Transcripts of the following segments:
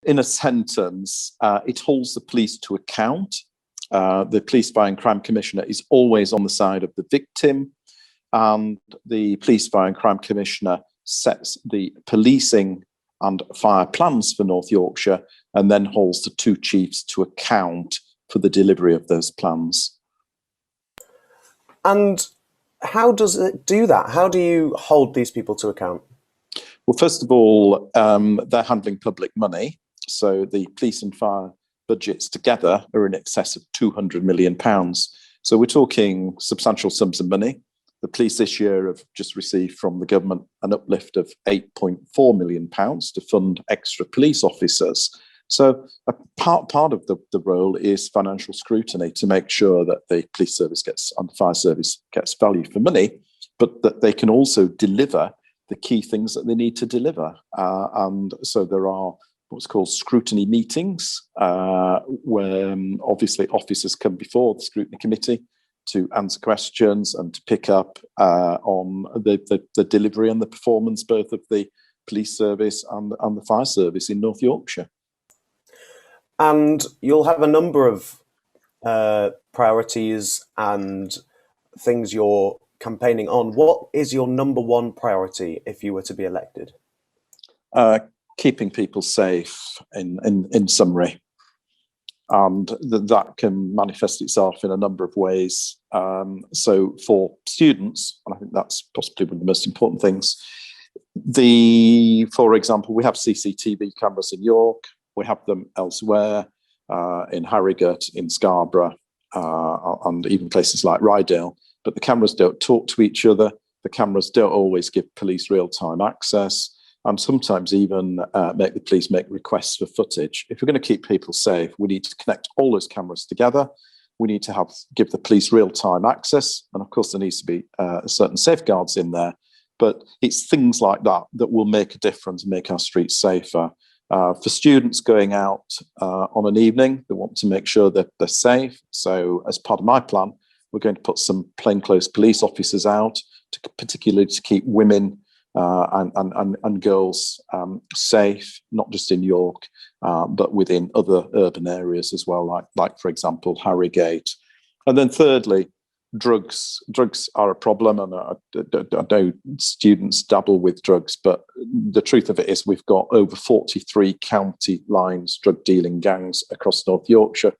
In a sentence, it holds the police to account. The Police, Fire and Crime Commissioner is always on the side of the victim, and the Police, Fire and Crime Commissioner sets the policing and fire plans for North Yorkshire and then holds the two chiefs to account for the delivery of those plans. And how does it do that? How do you hold these people to account? Well, first of all, they're handling public money. So the police and fire budgets together are in excess of £200 million. So we're talking substantial sums of money. The police this year have just received from the government an uplift of £8.4 million to fund extra police officers. So a part of the role is financial scrutiny to make sure that the police service and the fire service gets value for money, but that they can also deliver the key things that they need to deliver. And so there are what's called scrutiny meetings, where obviously officers come before the scrutiny committee to answer questions and to pick up on the delivery and the performance both of the police service and the fire service in North Yorkshire. And you'll have a number of priorities and things you're campaigning on. What is your number one priority if you were to be elected? Keeping people safe, in summary. And that can manifest itself in a number of ways. So for students, and I think that's possibly one of the most important things, for example, we have CCTV cameras in York, we have them elsewhere, in Harrogate, in Scarborough, and even places like Rydale, but the cameras don't talk to each other, the cameras don't always give police real-time access, and sometimes even make the police make requests for footage. If we're going to keep people safe, we need to connect all those cameras together. We need to give the police real-time access. And of course, there needs to be certain safeguards in there. But it's things like that that will make a difference and make our streets safer. For students going out on an evening, they want to make sure that they're safe. So as part of my plan, we're going to put some plainclothes police officers out, particularly to keep women and girls safe, not just in York, but within other urban areas as well, like for example, Harrogate. And then thirdly, drugs. Drugs are a problem, and I know students dabble with drugs, but the truth of it is we've got over 43 county lines drug dealing gangs across North Yorkshire,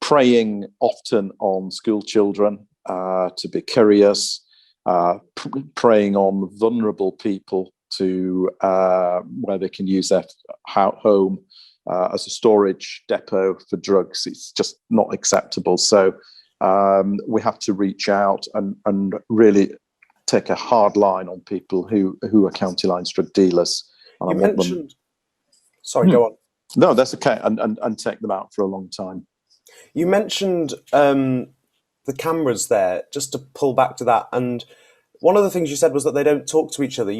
preying often on school children to be couriers, preying on vulnerable people to where they can use their home as a storage depot for drugs. It's just not acceptable. So we have to reach out and really take a hard line on people who are county lines drug dealers. And you mentioned, sorry, go on. No, that's okay, and take them out for a long time. You mentioned the cameras there, just to pull back to that. And one of the things you said was that they don't talk to each other.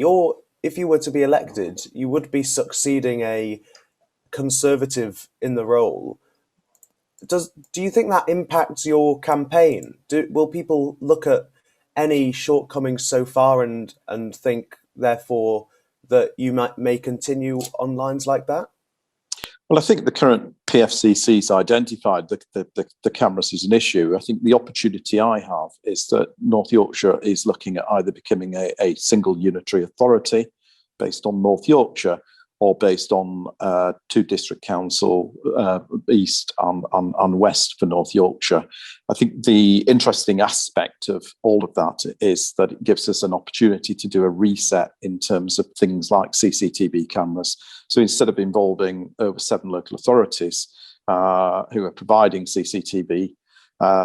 If you were to be elected, you would be succeeding a Conservative in the role. Do you think that impacts your campaign? Will people look at any shortcomings so far and think, therefore, that you may continue on lines like that? Well, I think the current PFCC's identified the cameras as an issue. I think the opportunity I have is that North Yorkshire is looking at either becoming a single unitary authority based on North Yorkshire, or based on two district council, east and west for North Yorkshire. I think the interesting aspect of all of that is that it gives us an opportunity to do a reset in terms of things like CCTV cameras. So instead of involving over 7 local authorities who are providing CCTV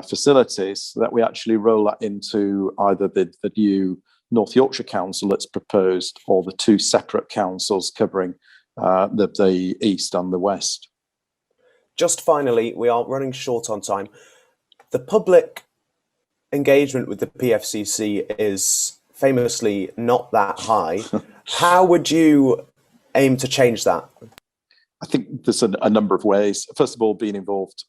facilities, that we actually roll that into either the new North Yorkshire Council that's proposed, or the 2 separate councils covering the east and the west. Just finally, we are running short on time. The public engagement with the PFCC is famously not that high. How would you aim to change that? I think there's a number of ways. First of all, being involved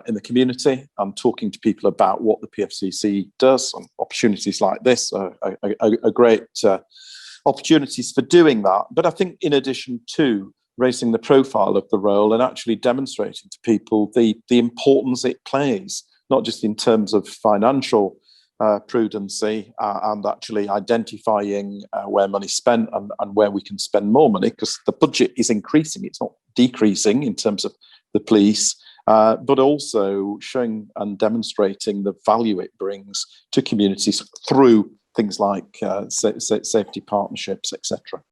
in the community and talking to people about what the PFCC does, and opportunities like this are great opportunities for doing that. But I think in addition to raising the profile of the role and actually demonstrating to people the importance it plays, not just in terms of financial prudency and actually identifying where money's spent and where we can spend more money, because the budget is increasing, it's not decreasing in terms of the police, but also showing and demonstrating the value it brings to communities through things like safety partnerships, etc.